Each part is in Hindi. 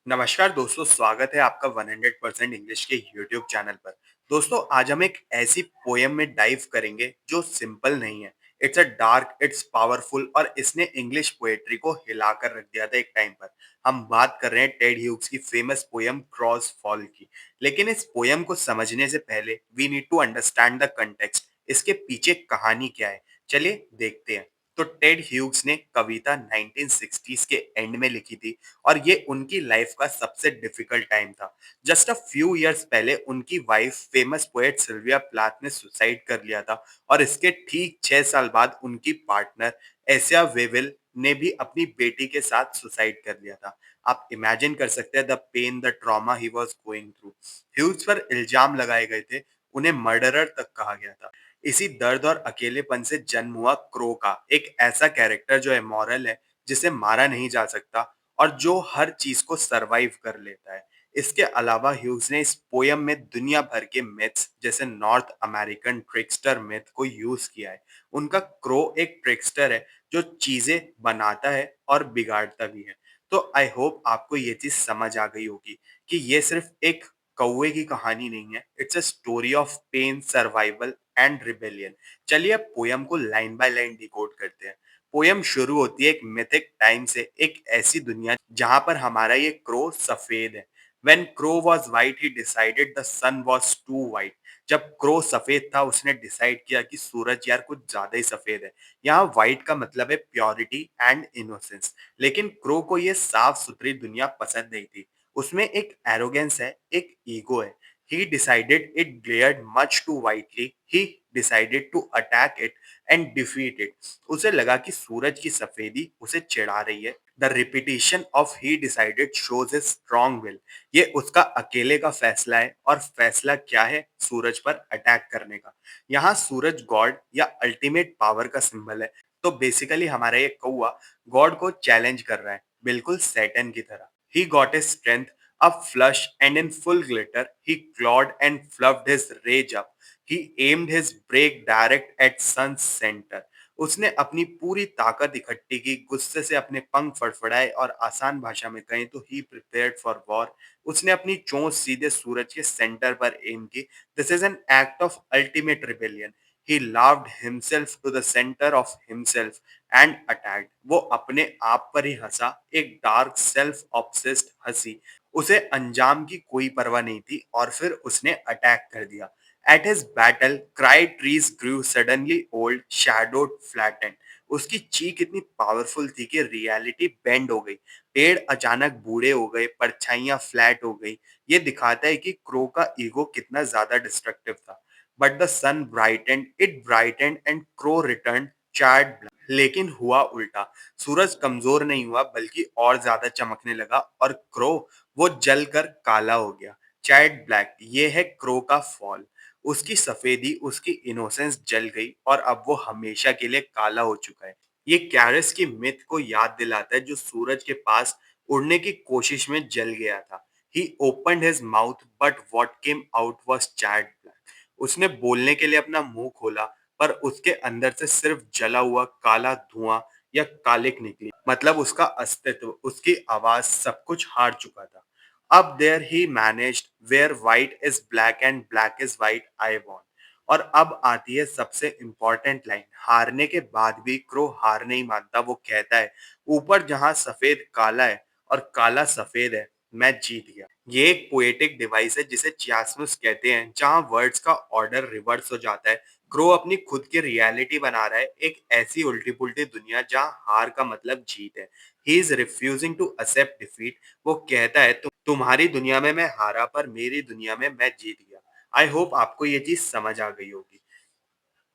नमस्कार दोस्तों, स्वागत है आपका 100% इंग्लिश के यूट्यूब चैनल पर। दोस्तों, आज हम एक ऐसी पोयम में डाइव करेंगे जो सिंपल नहीं है। It's a dark, it's powerful और इसने इंग्लिश पोएट्री को हिलाकर रख दिया था एक टाइम पर। हम बात कर रहे हैं टेड ह्यूग्स की फेमस पोयम क्रॉस फॉल की। लेकिन इस पोयम को समझने से पहले we need to understand the context. इसके पीछे कहानी क्या है, चलिए देखते हैं। तो टेड ह्यूग्स ने कविता 1960s के एंड में लिखी थी और ये उनकी लाइफ का सबसे डिफिकल्ट टाइम था। जस्ट अ फ्यू इयर्स पहले उनकी wife famous poet Sylvia Plath ने सुसाइड कर लिया था और इसके ठीक 6 साल बाद उनकी पार्टनर एसिया वेविल ने भी अपनी बेटी के साथ सुसाइड कर लिया था। आप इमेजिन कर सकते हैं the pain, the trauma he was going through. Hughes पर इल्जाम लगाए गए थे, उन्हें मर्डरर तक कहा गया था। इसी दर्द और अकेलेपन से जन्म हुआ क्रो का एक ऐसा कैरेक्टर जो इमोरल है, जिसे मारा नहीं जा सकता और जो हर चीज को सरवाइव कर लेता है। इसके अलावा ह्यूज ने इस पोयम में दुनिया भर के मिथ्स जैसे नॉर्थ अमेरिकन ट्रिकस्टर मिथ को यूज किया है। उनका क्रो एक ट्रिकस्टर है जो चीजें बनाता है और बिगाड़ता भी है। तो आई होप आपको ये चीज समझ आ गई होगी कि ये सिर्फ एक कौवे की कहानी नहीं है, it's a story of pain, survival and rebellion. चलिए अब पोयम को लाइन बाय लाइन डिकोड करते हैं। पोयम शुरू होती है एक मिथिक टाइम से, एक ऐसी दुनिया जहां पर हमारा ये क्रो सफेद है। When Crow was white, he decided the sun was too white. जब क्रो सफेद था उसने डिसाइड किया कि सूरज यार कुछ ज्यादा ही सफेद है। यहाँ व्हाइट का मतलब है प्योरिटी एंड इनोसेंस। लेकिन क्रो को ये साफ सुथरी दुनिया पसंद नहीं थी। उसमें एक एरोगेंस है, एक ईगो है। He decided it glared much too whitely. He decided to attack it and defeat it. उसे लगा कि सूरज की सफेदी उसे चिढ़ा रही है। The repetition of he decided shows his strong will. ये उसका अकेले का फैसला है और फैसला क्या है, सूरज पर अटैक करने का। यहाँ सूरज गॉड या अल्टीमेट पावर का सिंबल है। तो बेसिकली हमारा ये कौवा गॉड को चैलेंज कर रहा है, बिल्कुल सैटर्न की तरह। He got his strength up flush and in full glitter. He clawed and fluffed his rage up. He aimed his break direct at sun's center. उसने अपनी पूरी ताकत इकट्ठी की, गुस्से से अपने पंख फड़फड़ाए और आसान भाषा में कहें तो ही प्रिपेयर्ड फॉर वॉर। उसने अपनी चोंच सीधे सूरज के सेंटर पर एम की। This is an act of ultimate rebellion. He laughed himself to the centre of himself and attacked. वो अपने आप पर ही हंसा, एक डार्क सेल्फ ऑब्सेस्ड हंसी। उसे अंजाम की कोई परवाह नहीं थी और फिर उसने अटैक कर दिया। At his battle cry trees grew suddenly old shadowed flattened. उसकी चीख इतनी पावरफुल थी कि रियलिटी बेंड हो गई। पेड़ अचानक बूढ़े हो गए, परछाइयां फ्लैट हो गई। ये दिखाता है कि क्रो का ईगो कितना ज्यादा डिस्ट्रक्टिव था। But the sun brightened, it brightened and Crow return charred black. लेकिन हुआ उल्टा। सूरज कमजोर नहीं हुआ बल्कि और ज्यादा चमकने लगा और क्रो वो जलकर काला हो गया। चैट ब्लैक, ये है क्रो का फॉल। उसकी सफेदी, उसकी इनोसेंस जल गई और अब वो हमेशा के लिए काला हो चुका है। ये कैरस की मिथ को याद दिलाता है जो सूरज के पास उड़ने की कोशिश में जल गया था। He opened his mouth but what came out was jet black. उसने बोलने के लिए अपना मुंह खोला पर उसके अंदर से सिर्फ जला हुआ काला धुआं या कालिक निकली। मतलब उसका अस्तित्व, उसकी आवाज, सब कुछ हार चुका था। अब there he managed where white is black and black is white, I won. और अब आती है सबसे इंपॉर्टेंट लाइन। हारने के बाद भी क्रो हार नहीं मानता। वो कहता है, ऊपर जहां सफेद काला है और काला सफेद है, मैं जीत गया। ये एक पोएटिक डिवाइस है जिसे चियास्मुस कहते हैं, जहां वर्ड्स का ऑर्डर रिवर्स हो जाता है। क्रो अपनी खुद की रियलिटी बना रहा है, एक ऐसी उल्टी पुल्टी दुनिया जहां हार का मतलब जीत है। He is refusing to accept defeat. वो कहता है, तुम्हारी दुनिया में मैं हारा पर मेरी दुनिया में मैं जीत गया। आई होप आपको ये चीज समझ आ गई होगी।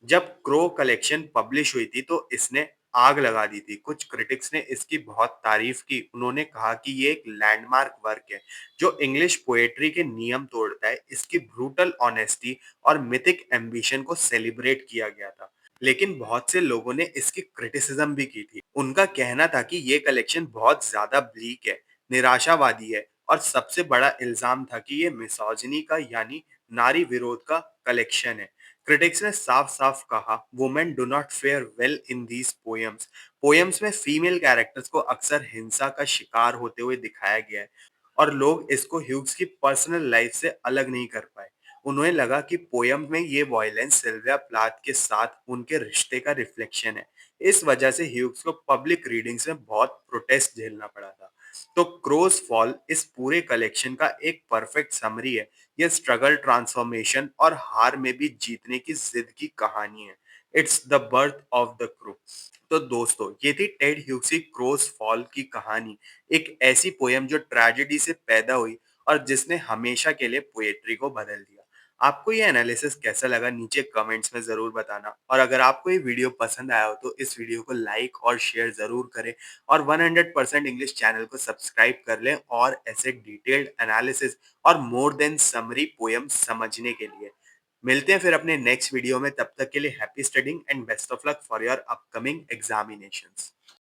जब क्रो कलेक्शन पब्लिश हुई थी तो इसने आग लगा दी थी। कुछ क्रिटिक्स ने इसकी बहुत तारीफ की। उन्होंने कहा कि ये एक लैंडमार्क वर्क है जो इंग्लिश पोएट्री के नियम तोड़ता है। इसकी ब्रूटल ऑनेस्टी और मिथिक एम्बिशन को सेलिब्रेट किया गया था। लेकिन बहुत से लोगों ने इसकी क्रिटिसिज्म भी की थी। उनका कहना था कि ये कलेक्शन बहुत ज्यादा ब्लीक है, निराशावादी है और सबसे बड़ा इल्जाम था कि ये मिसोजिनी का यानी नारी विरोध का कलेक्शन है। क्रिटिक्स ने साफ-साफ कहा, women do not fair well in these poems. Poems में फीमेल कैरेक्टर्स को अक्सर हिंसा का शिकार होते हुए दिखाया गया है और लोग इसको ह्यूग्स की पर्सनल लाइफ से अलग नहीं कर पाए। उन्हें लगा कि पोयम में ये वॉयलेंस सिल्विया प्लाथ के साथ उनके रिश्ते का रिफ्लेक्शन है। इस वजह से ह्यूग्स को पब्लिक रीडिंग्स में बहुत प्रोटेस्ट झेलना पड़ा था। तो क्रोज फॉल इस पूरे कलेक्शन का एक परफेक्ट समरी है। ये स्ट्रगल, ट्रांसफॉर्मेशन और हार में भी जीतने की जिद की कहानी है। It's the birth of the crew. तो दोस्तों, ये थी टेड ह्यूक्स की क्रोज फॉल की कहानी। एक ऐसी पोयम जो ट्रेजेडी से पैदा हुई और जिसने हमेशा के लिए पोएट्री को बदल दिया। आपको ये एनालिसिस कैसा लगा, नीचे कमेंट्स में ज़रूर बताना। और अगर आपको ये वीडियो पसंद आया हो तो इस वीडियो को लाइक और शेयर ज़रूर करें और 100% इंग्लिश चैनल को सब्सक्राइब कर लें और ऐसे डिटेल्ड एनालिसिस और मोर देन समरी पोयम समझने के लिए। मिलते हैं फिर अपने नेक्स्ट वीडियो में। तब तक के लिए happy studying and best of luck for your upcoming examinations.